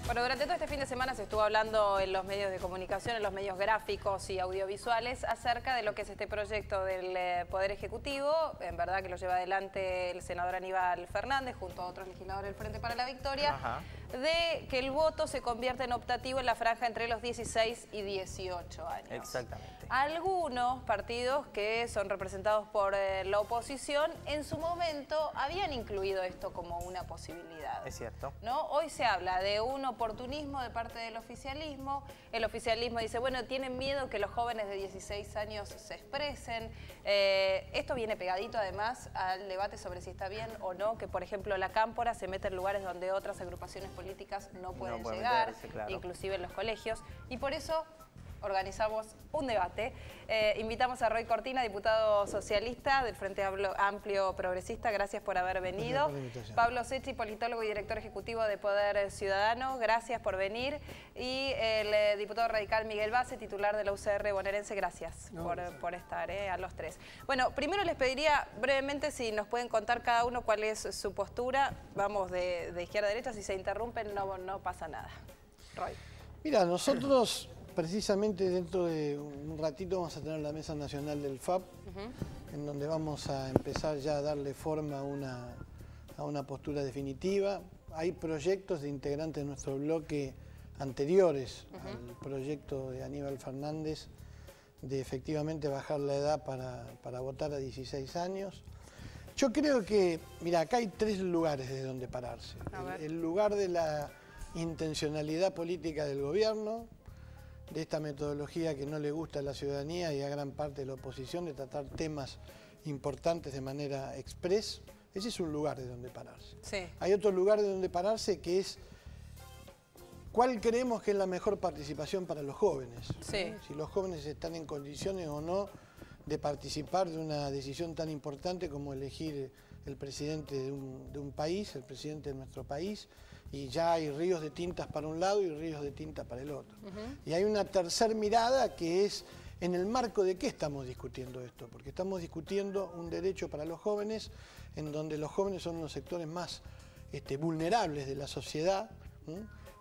Bueno, durante todo este fin de semana se estuvo hablando en los medios de comunicación, en los medios gráficos y audiovisuales, acerca de lo que es este proyecto del Poder Ejecutivo, en verdad que lo lleva adelante el senador Aníbal Fernández, junto a otros legisladores del Frente para la Victoria, de que el voto se convierta en optativo en la franja entre los 16 y 18 años. Exactamente. Algunos partidos que son representados por la oposición, en su momento habían incluido esto como una posibilidad. Es cierto. ¿No? Hoy se habla de un oportunismo de parte del oficialismo. El oficialismo dice, bueno, tienen miedo que los jóvenes de 16 años se expresen. Esto viene pegadito además al debate sobre si está bien o no que, por ejemplo, la cámpora se mete en lugares donde otras agrupaciones políticas no pueden llegar, meterse, claro. Inclusive en los colegios. Y por eso organizamos un debate. Invitamos a Roy Cortina, diputado socialista del Frente Amplio Progresista. Gracias por haber venido. Pablo Secchi, politólogo y director ejecutivo de Poder Ciudadano. Gracias por venir. Y el diputado radical Miguel Base, titular de la UCR bonaerense. Gracias por estar, a los tres. Bueno, primero les pediría brevemente si nos pueden contar cada uno cuál es su postura. Vamos de izquierda a derecha. Si se interrumpen no pasa nada. Roy. Mira, nosotros precisamente dentro de un ratito vamos a tener la Mesa Nacional del FAP, en donde vamos a empezar ya a darle forma a una postura definitiva. Hay proyectos de integrantes de nuestro bloque anteriores al proyecto de Aníbal Fernández de efectivamente bajar la edad para votar a 16 años. Yo creo que, mira, acá hay tres lugares de donde pararse. El lugar de la intencionalidad política del gobierno, de esta metodología que no le gusta a la ciudadanía y a gran parte de la oposición de tratar temas importantes de manera express. Ese es un lugar de donde pararse. Sí. Hay otro lugar de donde pararse que es cuál creemos que es la mejor participación para los jóvenes. Sí. Si los jóvenes están en condiciones o no de participar de una decisión tan importante como elegir el presidente de un país, el presidente de nuestro país, y ya hay ríos de tintas para un lado y ríos de tinta para el otro. Y hay una tercera mirada que es en el marco de qué estamos discutiendo esto, porque estamos discutiendo un derecho para los jóvenes, en donde los jóvenes son los sectores más vulnerables de la sociedad,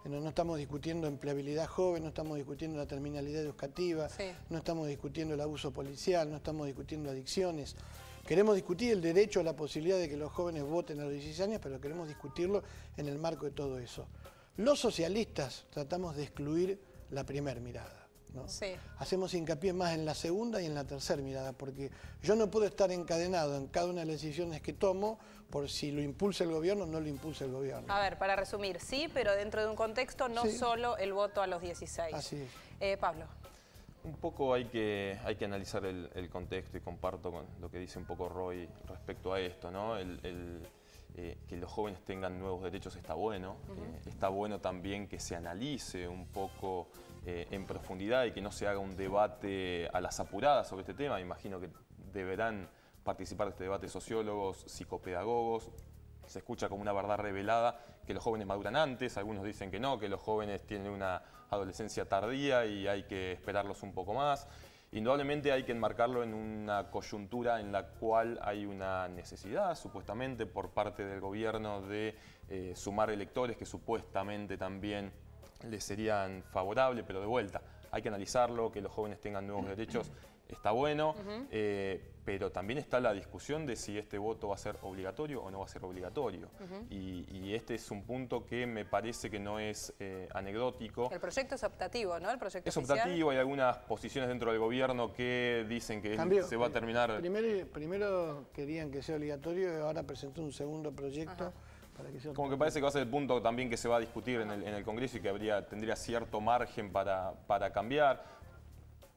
no estamos discutiendo empleabilidad joven, no estamos discutiendo la terminalidad educativa, no estamos discutiendo el abuso policial, no estamos discutiendo adicciones. Queremos discutir el derecho a la posibilidad de que los jóvenes voten a los 16 años, pero queremos discutirlo en el marco de todo eso. Los socialistas tratamos de excluir la primera mirada, ¿no? Sí. Hacemos hincapié más en la segunda y en la tercera mirada, porque yo no puedo estar encadenado en cada una de las decisiones que tomo por si lo impulsa el gobierno o no lo impulsa el gobierno. A ver, para resumir, sí, pero dentro de un contexto, no solo el voto a los 16. Así es. Pablo. Un poco hay que analizar el contexto y comparto con lo que dice un poco Roy respecto a esto, ¿no? Que los jóvenes tengan nuevos derechos está bueno. Está bueno también que se analice un poco en profundidad y que no se haga un debate a las apuradas sobre este tema. Imagino que deberán participar de este debate sociólogos, psicopedagogos. Se escucha como una verdad revelada que los jóvenes maduran antes, algunos dicen que no, que los jóvenes tienen una adolescencia tardía y hay que esperarlos un poco más. Indudablemente hay que enmarcarlo en una coyuntura en la cual hay una necesidad, supuestamente, por parte del gobierno de sumar electores que supuestamente también les serían favorables, pero de vuelta, hay que analizarlo, que los jóvenes tengan nuevos derechos. Está bueno, pero también está la discusión de si este voto va a ser obligatorio o no va a ser obligatorio. Y este es un punto que me parece que no es anecdótico. El proyecto es optativo, ¿no? El proyecto es oficial. Optativo, hay algunas posiciones dentro del gobierno que dicen que se va a terminar... Primero querían que sea obligatorio y ahora presentó un segundo proyecto. Para que sea como que parece que va a ser el punto también que se va a discutir en el Congreso y que tendría cierto margen para cambiar.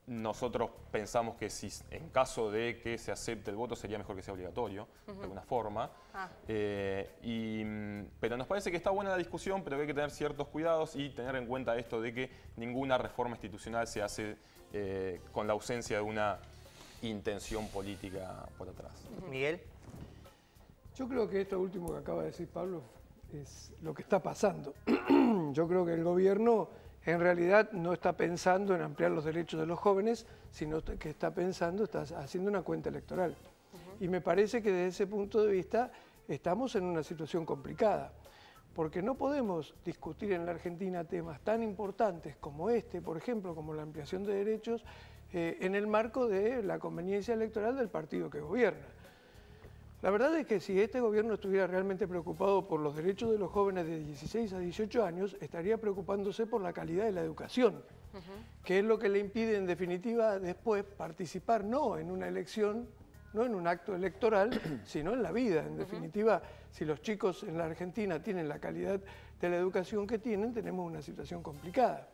Nosotros pensamos que si en caso de que se acepte el voto sería mejor que sea obligatorio, de alguna forma. Pero nos parece que está buena la discusión, pero hay que tener ciertos cuidados y tener en cuenta esto de que ninguna reforma institucional se hace con la ausencia de una intención política por atrás. Miguel. Yo creo que esto último que acaba de decir Pablo es lo que está pasando. Yo creo que el gobierno en realidad no está pensando en ampliar los derechos de los jóvenes, sino que está haciendo una cuenta electoral. Y me parece que desde ese punto de vista estamos en una situación complicada. porque no podemos discutir en la Argentina temas tan importantes como este, por ejemplo, como la ampliación de derechos, en el marco de la conveniencia electoral del partido que gobierna. La verdad es que si este gobierno estuviera realmente preocupado por los derechos de los jóvenes de 16 a 18 años, estaría preocupándose por la calidad de la educación, que es lo que le impide en definitiva después participar no en una elección, no en un acto electoral, sino en la vida. En definitiva, si los chicos en la Argentina tienen la calidad de la educación que tienen, tenemos una situación complicada.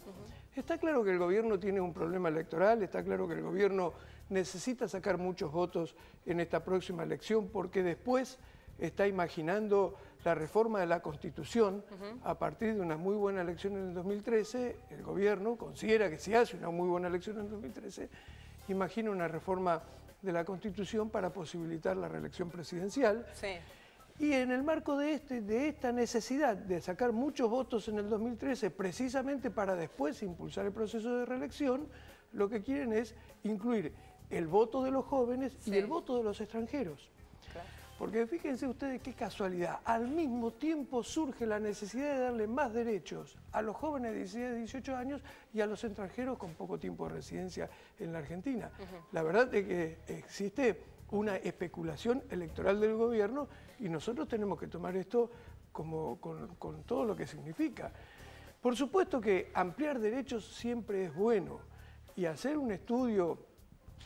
Está claro que el gobierno tiene un problema electoral, está claro que el gobierno necesita sacar muchos votos en esta próxima elección porque después está imaginando la reforma de la Constitución. A partir de una muy buena elección en el 2013, el gobierno considera que si hace una muy buena elección en el 2013, imagina una reforma de la Constitución para posibilitar la reelección presidencial. Sí. Y en el marco de esta necesidad de sacar muchos votos en el 2013, precisamente para después impulsar el proceso de reelección, lo que quieren es incluir el voto de los jóvenes y el voto de los extranjeros. Claro. Porque fíjense ustedes qué casualidad, al mismo tiempo surge la necesidad de darle más derechos a los jóvenes de 16 a 18 años y a los extranjeros con poco tiempo de residencia en la Argentina. La verdad es que existe una especulación electoral del gobierno y nosotros tenemos que tomar esto con todo lo que significa. Por supuesto que ampliar derechos siempre es bueno y hacer un estudio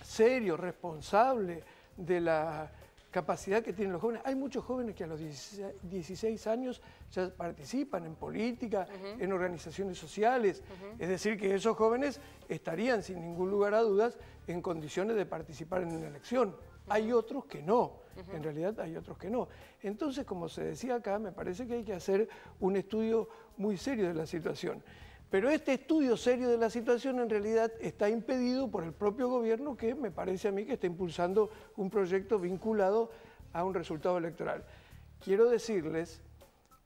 serio, responsable de la capacidad que tienen los jóvenes. Hay muchos jóvenes que a los 16 años ya participan en política, en organizaciones sociales. Es decir, que esos jóvenes estarían sin ningún lugar a dudas en condiciones de participar en una elección. Hay otros que no, en realidad hay otros que no. Entonces, como se decía acá, me parece que hay que hacer un estudio muy serio de la situación. Pero este estudio serio de la situación en realidad está impedido por el propio gobierno que me parece a mí que está impulsando un proyecto vinculado a un resultado electoral. Quiero decirles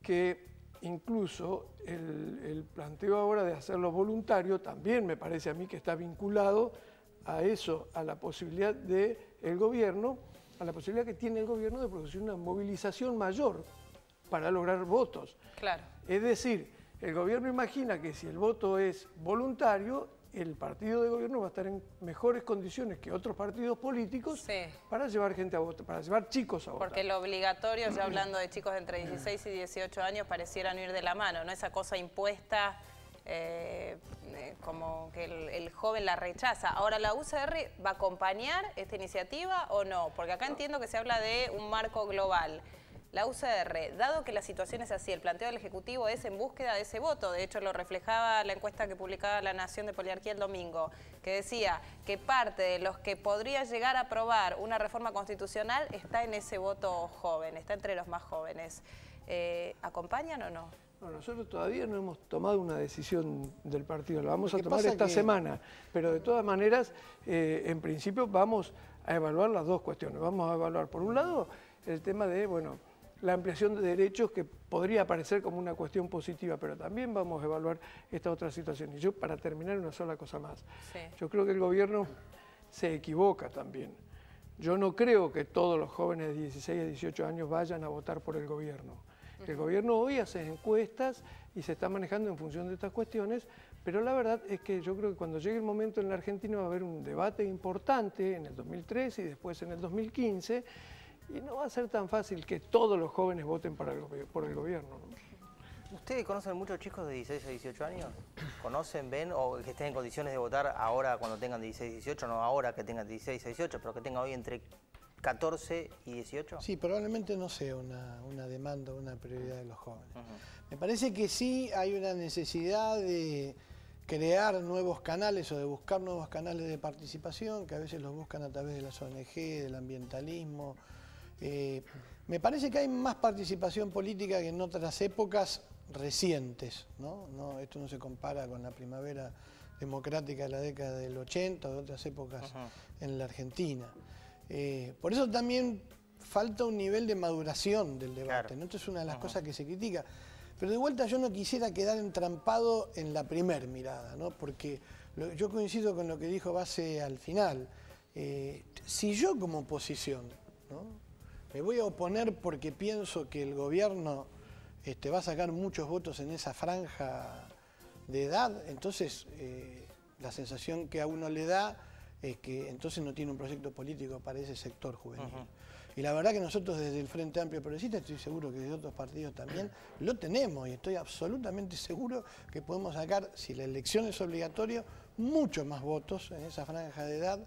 que incluso el planteo ahora de hacerlo voluntario también me parece a mí que está vinculado a eso, a la posibilidad del gobierno, a la posibilidad que tiene el gobierno de producir una movilización mayor para lograr votos. Claro. Es decir, el gobierno imagina que si el voto es voluntario, el partido de gobierno va a estar en mejores condiciones que otros partidos políticos para llevar gente a votar, para llevar chicos a votar. Porque lo obligatorio, ya hablando de chicos de entre 16 y 18 años, pareciera no ir de la mano, ¿no? Esa cosa impuesta, como que el joven la rechaza. Ahora, ¿la UCR va a acompañar esta iniciativa o no? Porque acá entiendo que se habla de un marco global. La UCR, dado que la situación es así, el planteo del Ejecutivo es en búsqueda de ese voto, de hecho lo reflejaba la encuesta que publicaba La Nación de Poliarquía el domingo, que decía que parte de los que podría llegar a aprobar una reforma constitucional está en ese voto joven, está entre los más jóvenes. ¿Acompañan o no? No, nosotros todavía no hemos tomado una decisión del partido, la vamos a tomar esta semana, pero de todas maneras, en principio vamos a evaluar las dos cuestiones. Vamos a evaluar, por un lado, el tema de, bueno, la ampliación de derechos que podría parecer como una cuestión positiva, pero también vamos a evaluar esta otra situación. Y yo, para terminar, una sola cosa más. Yo creo que el gobierno se equivoca también. Yo no creo que todos los jóvenes de 16 a 18 años vayan a votar por el gobierno. El gobierno hoy hace encuestas y se está manejando en función de estas cuestiones, pero la verdad es que yo creo que cuando llegue el momento en la Argentina va a haber un debate importante en el 2013 y después en el 2015, y no va a ser tan fácil que todos los jóvenes voten por el gobierno, ¿no? ¿Ustedes conocen muchos chicos de 16 a 18 años? ¿Conocen, ven, o que estén en condiciones de votar ahora cuando tengan 16 a 18? No ahora que tengan 16 a 18, pero que tengan hoy entre 14 y 18? Sí, probablemente no sea una demanda, una prioridad de los jóvenes. Me parece que sí hay una necesidad de crear nuevos canales o de buscar nuevos canales de participación, que a veces los buscan a través de las ONG, del ambientalismo. Me parece que hay más participación política que en otras épocas recientes, ¿no? Esto no se compara con la primavera democrática de la década del 80 o de otras épocas en la Argentina. Por eso también falta un nivel de maduración del debate, ¿no? Esto es una de las cosas que se critica. Pero de vuelta yo no quisiera quedar entrampado en la primer mirada, ¿no? Porque yo coincido con lo que dijo Base al final. Si yo como oposición, ¿no?, me voy a oponer porque pienso que el gobierno va a sacar muchos votos en esa franja de edad, entonces la sensación que a uno le da es que entonces no tiene un proyecto político para ese sector juvenil. Y la verdad que nosotros desde el Frente Amplio Progresista, estoy seguro que desde otros partidos también, lo tenemos y estoy absolutamente seguro que podemos sacar, si la elección es obligatoria, muchos más votos en esa franja de edad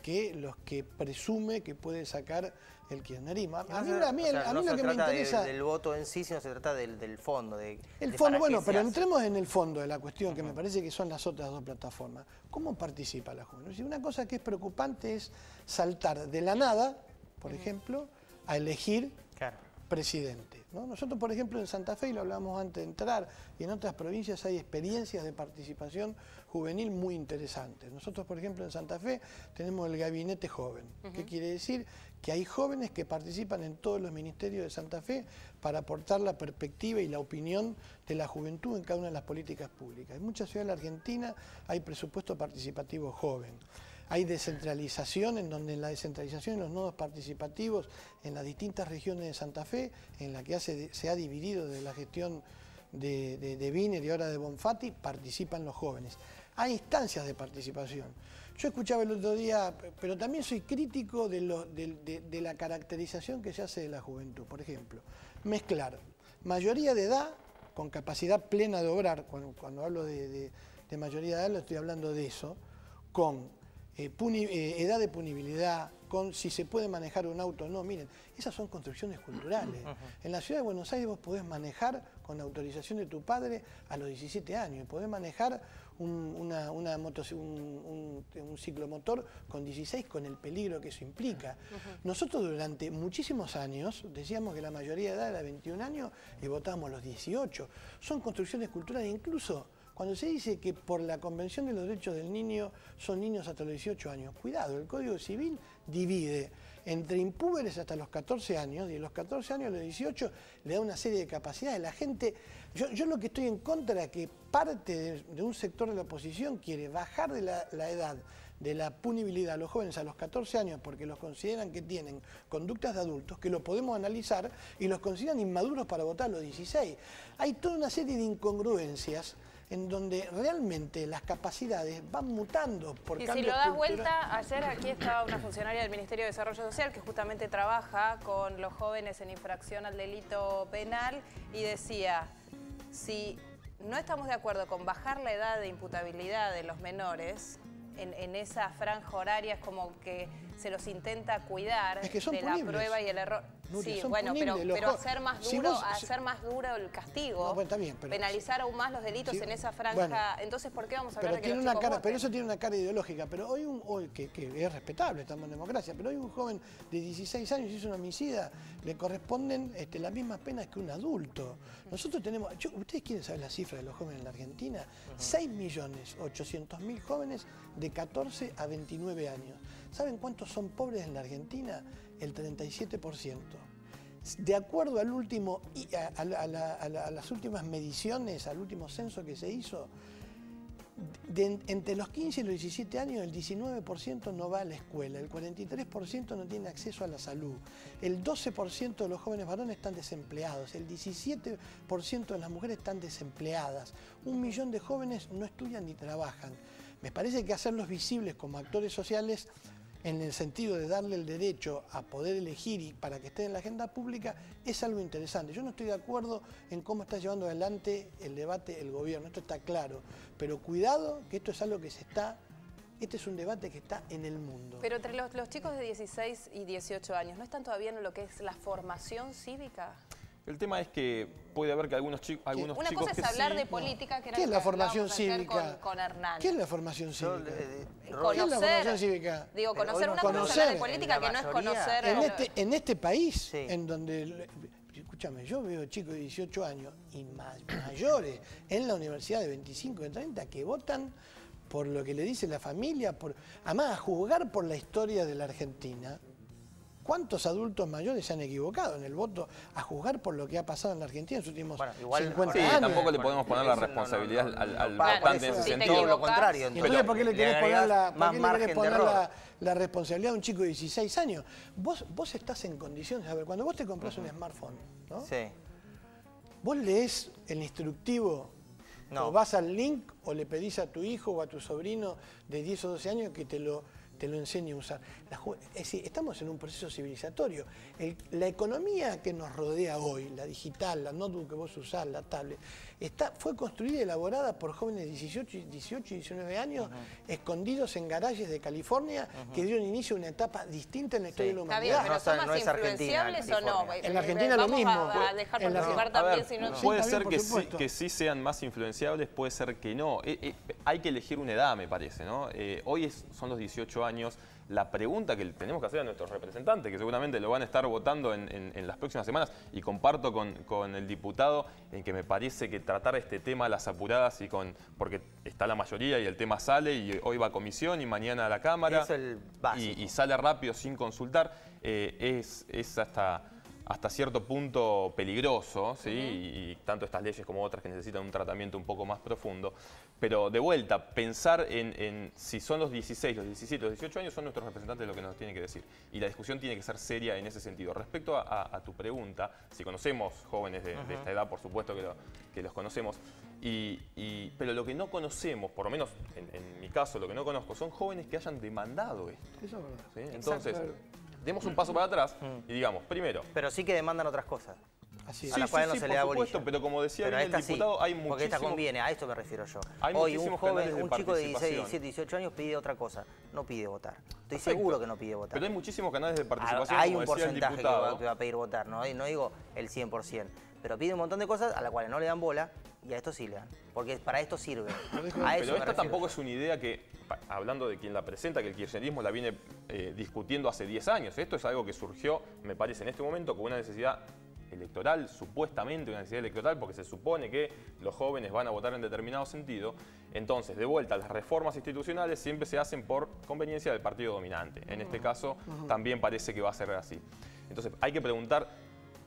que los que presume que puede sacar el kirchnerismo. A mí lo que me interesa... del voto en sí, sino se trata del fondo. El fondo, bueno, pero entremos en el fondo de la cuestión, que me parece que son las otras dos plataformas. ¿Cómo participa la juventud? Una cosa que es preocupante es saltar de la nada, por ejemplo, a elegir presidente, ¿no? Nosotros, por ejemplo, en Santa Fe, y lo hablábamos antes de entrar, y en otras provincias hay experiencias de participación juvenil muy interesantes. Nosotros, por ejemplo, en Santa Fe tenemos el gabinete joven. ¿Qué quiere decir? Que hay jóvenes que participan en todos los ministerios de Santa Fe para aportar la perspectiva y la opinión de la juventud en cada una de las políticas públicas. En muchas ciudades de la Argentina hay presupuesto participativo joven. Hay descentralización, en donde en la descentralización y los nodos participativos en las distintas regiones de Santa Fe, en la que se ha dividido de la gestión de Wiener y ahora de Bonfatti, participan los jóvenes. Hay instancias de participación. Yo escuchaba el otro día, pero también soy crítico de la caracterización que se hace de la juventud. Por ejemplo, mezclar mayoría de edad con capacidad plena de obrar, cuando hablo de mayoría de edad, lo estoy hablando de eso, con edad de punibilidad, con si se puede manejar un auto o no. Miren, esas son construcciones culturales. En la ciudad de Buenos Aires vos podés manejar con autorización de tu padre a los 17 años, podés manejar un ciclomotor con 16 con el peligro que eso implica. Nosotros durante muchísimos años decíamos que la mayoría de edad era 21 años y votábamos los 18. Son construcciones culturales, incluso cuando se dice que por la Convención de los Derechos del Niño son niños hasta los 18 años, cuidado, el Código Civil divide entre impúberes hasta los 14 años y de los 14 años a los 18 le da una serie de capacidades. La gente, yo lo que estoy en contra es que parte de un sector de la oposición quiere bajar de la edad de la punibilidad a los jóvenes a los 14 años porque los consideran que tienen conductas de adultos, que lo podemos analizar, y los consideran inmaduros para votar a los 16. Hay toda una serie de incongruencias en donde realmente las capacidades van mutando por cambios culturales. Y si lo das culturales. vuelta, ayer aquí estaba una funcionaria del Ministerio de Desarrollo Social que justamente trabaja con los jóvenes en infracción al delito penal y decía, si no estamos de acuerdo con bajar la edad de imputabilidad de los menores, en esa franja horaria es como que se los intenta cuidar es que son de punibles. La prueba y el error. Nuria, sí, bueno, pero hacer más si duro, vos, hacer más duro el castigo, no, bueno, está bien, pero, penalizar aún más los delitos en esa franja. Bueno, entonces, ¿por qué vamos a hablar de que los chicos voten? Pero eso tiene una cara ideológica. Pero hoy que es respetable, estamos en democracia, pero hoy un joven de 16 años hizo un homicida, le corresponden las mismas penas que un adulto. Nosotros tenemos, ¿ustedes quieren saber la cifra de los jóvenes en la Argentina? 6.800.000 jóvenes de 14 a 29 años. ¿Saben cuántos son pobres en la Argentina? El 37%. De acuerdo al último, a las últimas mediciones, al último censo que se hizo, entre los 15 y los 17 años el 19% no va a la escuela, el 43% no tiene acceso a la salud, el 12% de los jóvenes varones están desempleados, el 17% de las mujeres están desempleadas, 1 millón de jóvenes no estudian ni trabajan. Me parece que hacerlos visibles como actores sociales en el sentido de darle el derecho a poder elegir y para que esté en la agenda pública es algo interesante. Yo no estoy de acuerdo en cómo está llevando adelante el debate el gobierno, esto está claro, pero cuidado que esto es algo que este es un debate que está en el mundo. Pero entre los chicos de 16 y 18 años, ¿no están todavía en lo que es la formación cívica? El tema es que puede haber que algunos chicos Una cosa es hablar de política, que era ¿Qué es la formación cívica? Con Hernán. ¿Qué es la formación cívica? ¿Qué es la formación cívica? Digo, conocer una cosa es hablar de política que no es conocer... En este país, en donde... Escúchame, yo veo chicos de 18 años y mayores en la universidad de 25, de 30 que votan por lo que le dice la familia, además a juzgar por la historia de la Argentina. ¿Cuántos adultos mayores se han equivocado en el voto a juzgar por lo que ha pasado en la Argentina en los últimos 50 años? Tampoco le podemos poner la responsabilidad al votante en ese sentido. Lo contrario. Entonces, ¿por qué le querés poner la responsabilidad a un chico de 16 años? Vos estás en condiciones, a ver, cuando vos te compras un smartphone, ¿no? Sí. vos leés el instructivo, No. o vas al link o le pedís a tu hijo o a tu sobrino de 10 o 12 años que te lo enseñe a usar. Es decir, estamos en un proceso civilizatorio. La economía que nos rodea hoy, la digital, la notebook que vos usás, la tablet, fue construida y elaborada por jóvenes de 18 y 19 años, escondidos en garajes de California, que dieron inicio a una etapa distinta en la historia de la humanidad. Está bien, pero ¿son más influenciables o no? En la Argentina lo mismo. Vamos a dejar participar también, si no... Puede ser que sí sean más influenciables, puede ser que no. Hay que elegir una edad, me parece, ¿no? Hoy son los 18 años. La pregunta que tenemos que hacer a nuestros representantes, que seguramente lo van a estar votando en las próximas semanas, y comparto con el diputado en que me parece que tratar este tema a las apuradas porque está la mayoría y el tema sale y hoy va a comisión y mañana a la Cámara Es el básico. y sale rápido sin consultar, es hasta cierto punto peligroso, ¿sí? Y tanto estas leyes como otras que necesitan un tratamiento un poco más profundo. Pero de vuelta, pensar en si son los 16, los 17, los 18 años son nuestros representantes lo que nos tienen que decir. Y la discusión tiene que ser seria en ese sentido. Respecto a tu pregunta, si conocemos jóvenes de esta edad, por supuesto que los conocemos, pero lo que no conocemos, por lo menos en mi caso, lo que no conozco, son jóvenes que hayan demandado esto. Eso es verdad. ¿Sí? Entonces, demos un paso para atrás y digamos, primero... Pero sí que demandan otras cosas. Así es. A las cuales no se le da por supuesto, bolilla. pero como decía Pero bien el esta diputado, sí, hay muchísimo... porque esta conviene, a esto me refiero yo. Hay Hoy un muchísimos joven, canales de un chico de 16, participación. 17, 18 años pide otra cosa. No pide votar. Estoy Perfecto. seguro que no pide votar. Pero hay muchísimos canales de participación, Hay como un decía el porcentaje diputado. que va a pedir votar, no digo el 100%. Pero pide un montón de cosas a las cuales no le dan bola y a esto sí le dan. Porque para esto sirve. Pero esta tampoco es una idea que, hablando de quien la presenta, que el kirchnerismo la viene discutiendo hace 10 años. Esto es algo que surgió, me parece, en este momento con una necesidad electoral, supuestamente una necesidad electoral, porque se supone que los jóvenes van a votar en determinado sentido. Entonces, de vuelta, las reformas institucionales siempre se hacen por conveniencia del partido dominante. En este caso, también parece que va a ser así. Entonces, hay que preguntar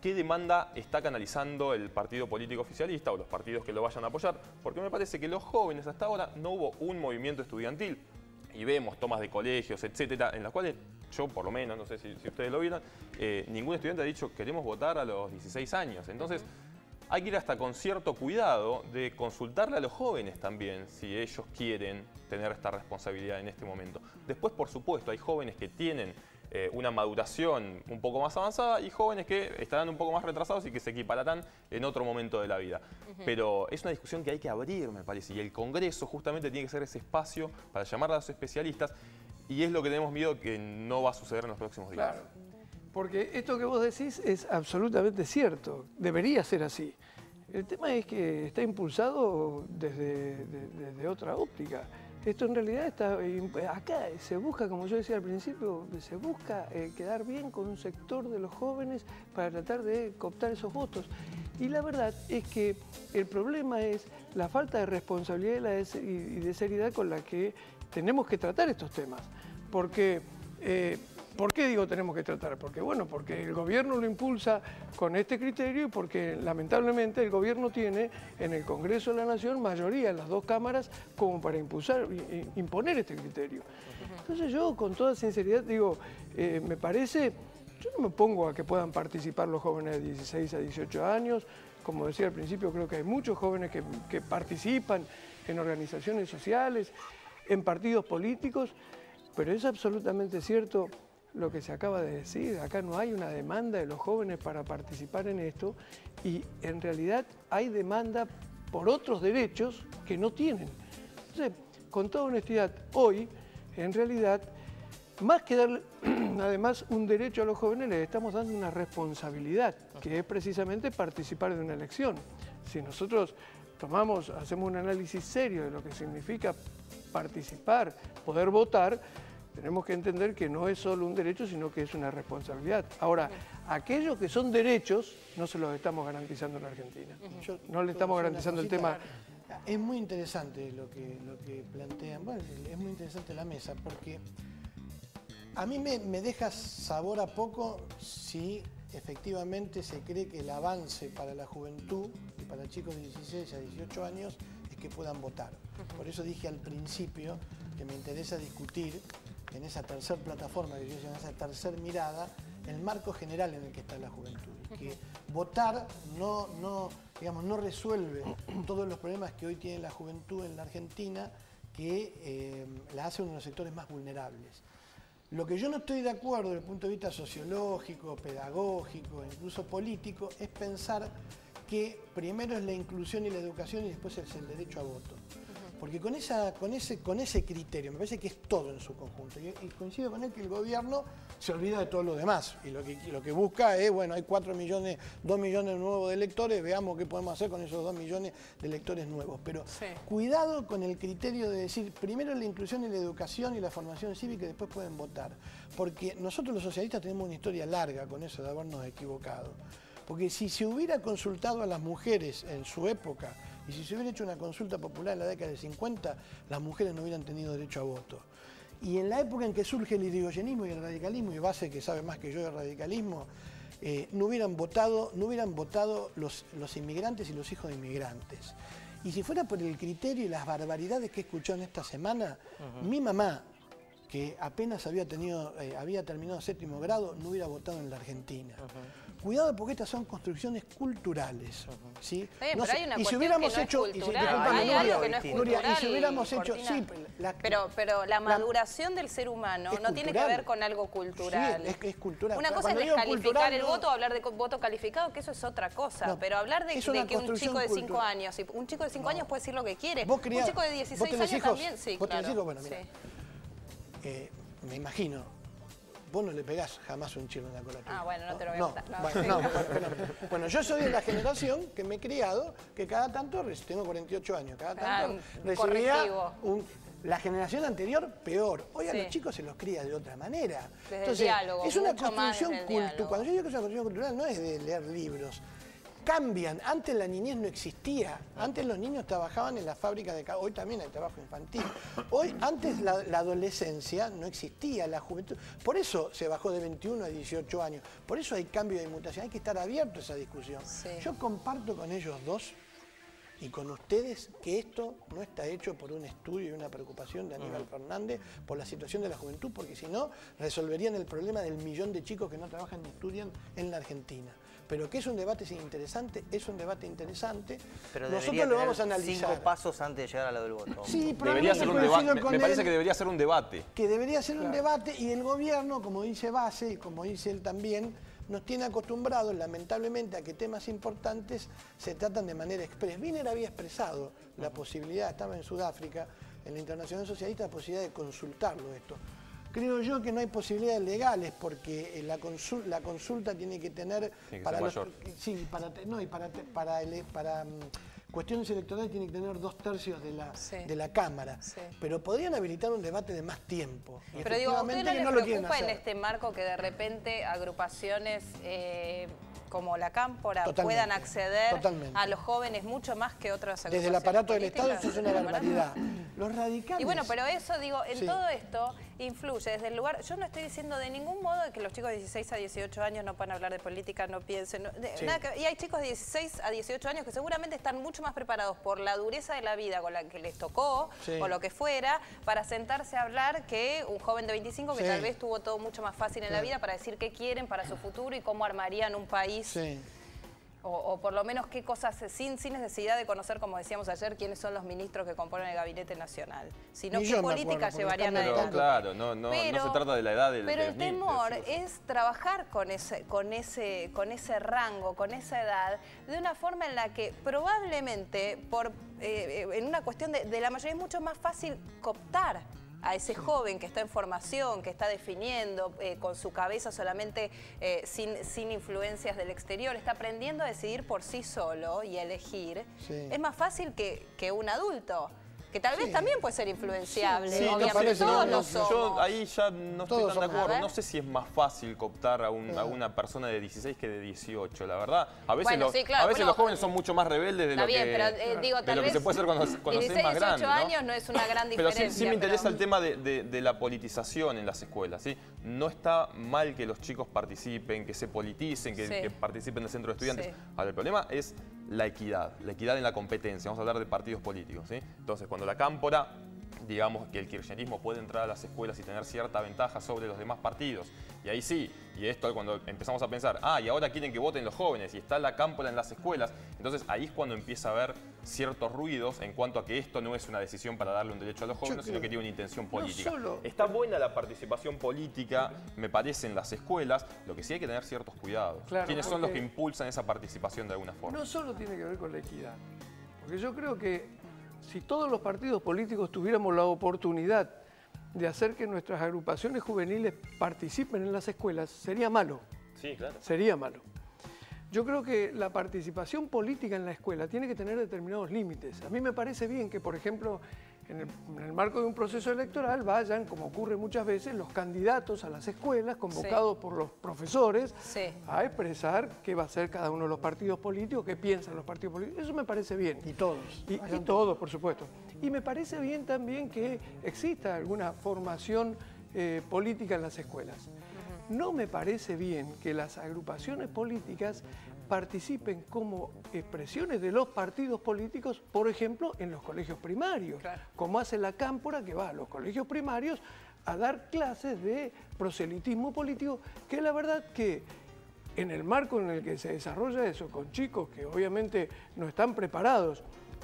qué demanda está canalizando el partido político oficialista o los partidos que lo vayan a apoyar, porque me parece que los jóvenes hasta ahora no hubo un movimiento estudiantil, y vemos tomas de colegios, etcétera, en las cuales yo, por lo menos, no sé si ustedes lo vieron, ningún estudiante ha dicho queremos votar a los 16 años. Entonces, hay que ir hasta con cierto cuidado de consultarle a los jóvenes también si ellos quieren tener esta responsabilidad en este momento. Después, por supuesto, hay jóvenes que tienen una maduración un poco más avanzada y jóvenes que estarán un poco más retrasados y que se equipararán en otro momento de la vida. Pero es una discusión que hay que abrir, me parece, y el Congreso justamente tiene que ser ese espacio para llamar a los especialistas, y es lo que tenemos miedo que no va a suceder en los próximos días. Claro, porque esto que vos decís es absolutamente cierto, debería ser así. El tema es que está impulsado desde otra óptica. Esto en realidad está acá, se busca, como yo decía al principio, se busca quedar bien con un sector de los jóvenes para tratar de cooptar esos votos. Y la verdad es que el problema es la falta de responsabilidad y de seriedad con la que tenemos que tratar estos temas. Porque, ¿por qué digo tenemos que tratar? Porque bueno, porque el gobierno lo impulsa con este criterio y porque lamentablemente el gobierno tiene en el Congreso de la Nación mayoría en las dos cámaras como para imponer este criterio. Entonces yo con toda sinceridad digo, me parece, yo no me pongo a que puedan participar los jóvenes de 16 a 18 años. Como decía al principio, creo que hay muchos jóvenes que participan en organizaciones sociales, en partidos políticos, pero es absolutamente cierto lo que se acaba de decir. Acá no hay una demanda de los jóvenes para participar en esto y en realidad hay demanda por otros derechos que no tienen. Entonces, con toda honestidad, hoy, en realidad, más que darle además un derecho a los jóvenes, les estamos dando una responsabilidad, que es precisamente participar de una elección. Si nosotros hacemos un análisis serio de lo que significa participar, poder votar, tenemos que entender que no es solo un derecho, sino que es una responsabilidad. Ahora, aquellos que son derechos, no se los estamos garantizando en Argentina. No le estamos garantizando el tema. Es muy interesante lo que plantean. Bueno, es muy interesante la mesa, porque a mí me deja sabor a poco si efectivamente se cree que el avance para la juventud y para chicos de 16 a 18 años es que puedan votar. Por eso dije al principio que me interesa discutir en esa tercera plataforma que yo llamo, esa tercera mirada, el marco general en el que está la juventud. Que votar digamos, no resuelve todos los problemas que hoy tiene la juventud en la Argentina, que la hace uno de los sectores más vulnerables. Lo que yo no estoy de acuerdo desde el punto de vista sociológico, pedagógico, incluso político, es pensar que primero es la inclusión y la educación y después es el derecho a voto. Porque con ese criterio, me parece que es todo en su conjunto. Y coincido con él que el gobierno se olvida de todo lo demás. Y lo que busca es, bueno, hay 4 millones, 2 millones nuevos de electores, veamos qué podemos hacer con esos 2 millones de electores nuevos. Pero cuidado con el criterio de decir, primero la inclusión y la educación y la formación cívica y después pueden votar. Porque nosotros los socialistas tenemos una historia larga con eso de habernos equivocado. Porque si se hubiera consultado a las mujeres en su época, y si se hubiera hecho una consulta popular en la década del 50, las mujeres no hubieran tenido derecho a voto. Y en la época en que surge el irigoyenismo y el radicalismo, y Base, que sabe más que yo de radicalismo, no hubieran votado los inmigrantes y los hijos de inmigrantes. Y si fuera por el criterio y las barbaridades que he escuchado en esta semana, mi mamá, que apenas había terminado 7º grado, no hubiera votado en la Argentina. Cuidado porque estas son construcciones culturales. ¿Sí? Bien, no pero sé, hay una y si cuestión hubiéramos que no hecho, es cultural, hay algo que no es cultural, y si hubiéramos hecho, sí, pero la maduración del ser humano no tiene que ver con algo cultural. Sí, es cultural. Una cosa es descalificar el voto, hablar de voto calificado, que eso es otra cosa. No, pero hablar de que un chico de 5 cultural. años, un chico de 5 años puede decir lo que quiere. Un chico de 16 años también, sí, ¿Vos tenés claro. hijos? Bueno, mira, me imagino. Vos no le pegás jamás un chilo en la cola. Ah, bueno, no te lo voy a contar. Bueno, yo soy de la generación que me he criado, que cada tanto, tengo 48 años, cada tanto recibía la generación anterior peor. Hoy a los chicos se los cría de otra manera. Desde el diálogo, es una construcción cultural. Cuando yo digo que es una construcción cultural, no es de leer libros. Cambian. Antes la niñez no existía. Antes los niños trabajaban en la fábrica de... Hoy también hay trabajo infantil. Antes la adolescencia no existía, la juventud. Por eso se bajó de 21 a 18 años. Por eso hay cambio de mutación. Hay que estar abierto a esa discusión. Sí. Yo comparto con ellos dos y con ustedes que esto no está hecho por un estudio y una preocupación de Aníbal Fernández por la situación de la juventud, porque si no, resolverían el problema del millón de chicos que no trabajan ni estudian en la Argentina. Pero que es un debate interesante, es un debate interesante. Pero nosotros lo vamos a analizar. 5 pasos antes de llegar a lo del voto. Sí, debería ser un debate. Me parece que debería ser un debate. Que debería ser un debate y el gobierno, como dice Base y como dice él también, nos tiene acostumbrados, lamentablemente, a que temas importantes se tratan de manera express. Wiener había expresado la posibilidad, estaba en Sudáfrica, en la Internacional Socialista, la posibilidad de consultarlo esto. Creo yo que no hay posibilidades legales porque la consulta tiene que tener para cuestiones electorales tiene que tener 2/3 de la Cámara. Sí. Pero podrían habilitar un debate de más tiempo. Pero digo, ¿a ustedes no les preocupa en este marco que de repente agrupaciones como la Cámpora puedan acceder a los jóvenes mucho más que otras agrupaciones? Desde el aparato del Estado eso es una barbaridad. Los radicales... Y bueno, pero eso, digo, en todo esto influye desde el lugar... Yo no estoy diciendo de ningún modo que los chicos de 16 a 18 años no puedan hablar de política, no piensen... y hay chicos de 16 a 18 años que seguramente están mucho más preparados por la dureza de la vida con la que les tocó, o lo que fuera, para sentarse a hablar que un joven de 25 que tal vez tuvo todo mucho más fácil en la vida para decir qué quieren para su futuro y cómo armarían un país. O por lo menos qué cosas, sin necesidad de conocer, como decíamos ayer, quiénes son los ministros que componen el Gabinete Nacional, sino qué política llevarían adelante. Claro, no se trata de la edad del Pero el temor es trabajar con ese rango, con esa edad, de una forma en la que probablemente, en una cuestión de la mayoría, es mucho más fácil cooptar a ese joven que está en formación, que está definiendo con su cabeza solamente sin influencias del exterior, está aprendiendo a decidir por sí solo y a elegir, es más fácil que un adulto, que tal vez también puede ser influenciable, obviamente todos lo somos. Yo ahí ya no estoy tan de acuerdo, no sé si es más fácil cooptar a una persona de 16 que de 18, la verdad. A veces, los jóvenes son mucho más rebeldes de lo que se puede hacer cuando se es más grande. 18 años no es una gran diferencia. Pero sí me interesa el tema de la politización en las escuelas, ¿sí? No está mal que los chicos participen, que se politicen, que participen del centro de estudiantes. Ahora, el problema es la equidad en la competencia. Vamos a hablar de partidos políticos, ¿sí? Entonces, cuando la Cámpora digamos que el kirchnerismo puede entrar a las escuelas y tener cierta ventaja sobre los demás partidos. Y ahí sí, y esto cuando empezamos a pensar, y ahora quieren que voten los jóvenes y está la cámpora en las escuelas, entonces ahí es cuando empieza a haber ciertos ruidos en cuanto a que esto no es una decisión para darle un derecho a los jóvenes, sino que tiene una intención política. Está buena la participación política, me parece, en las escuelas, lo que sí hay que tener ciertos cuidados. Claro, ¿Quiénes son los que impulsan esa participación de alguna forma? No solo tiene que ver con la equidad, porque yo creo que si todos los partidos políticos tuviéramos la oportunidad de hacer que nuestras agrupaciones juveniles participen en las escuelas, sería malo. Sí, claro. Sería malo. Yo creo que la participación política en la escuela tiene que tener determinados límites. A mí me parece bien que, por ejemplo, en el marco de un proceso electoral vayan, como ocurre muchas veces, los candidatos a las escuelas, convocados por los profesores, a expresar qué va a hacer cada uno de los partidos políticos, qué piensan los partidos políticos. Eso me parece bien. Y todos. Y todos, por supuesto. Y me parece bien también que exista alguna formación política en las escuelas. No me parece bien que las agrupaciones políticas participen como expresiones de los partidos políticos, por ejemplo, en los colegios primarios, como hace la cámpora, que va a los colegios primarios a dar clases de proselitismo político, que la verdad que en el marco en el que se desarrolla eso, con chicos que obviamente no están preparados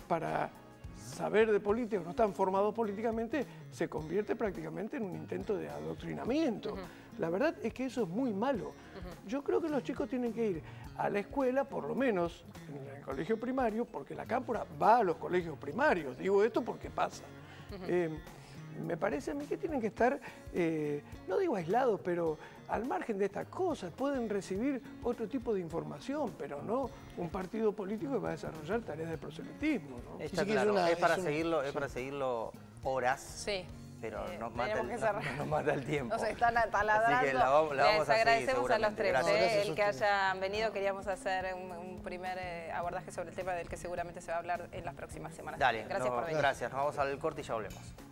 para saber de política, no están formados políticamente, se convierte prácticamente en un intento de adoctrinamiento. La verdad es que eso es muy malo. Yo creo que los chicos tienen que ir a la escuela, por lo menos en el colegio primario, porque la cámpora va a los colegios primarios. Digo esto porque pasa. Me parece a mí que tienen que estar, no digo aislados, pero al margen de estas cosas. Pueden recibir otro tipo de información, pero no un partido político que va a desarrollar tareas de proselitismo, ¿no? Está claro, es para seguirlo horas. Sí. Pero nos mata el tiempo. Nos están taladrando. Así que la vamos Les a agradecemos seguir, a los tres. Gracias. El que hayan venido. Queríamos hacer un primer abordaje sobre el tema del que seguramente se va a hablar en las próximas semanas. Dale, gracias por venir. Gracias, nos vamos al corte y ya volvemos.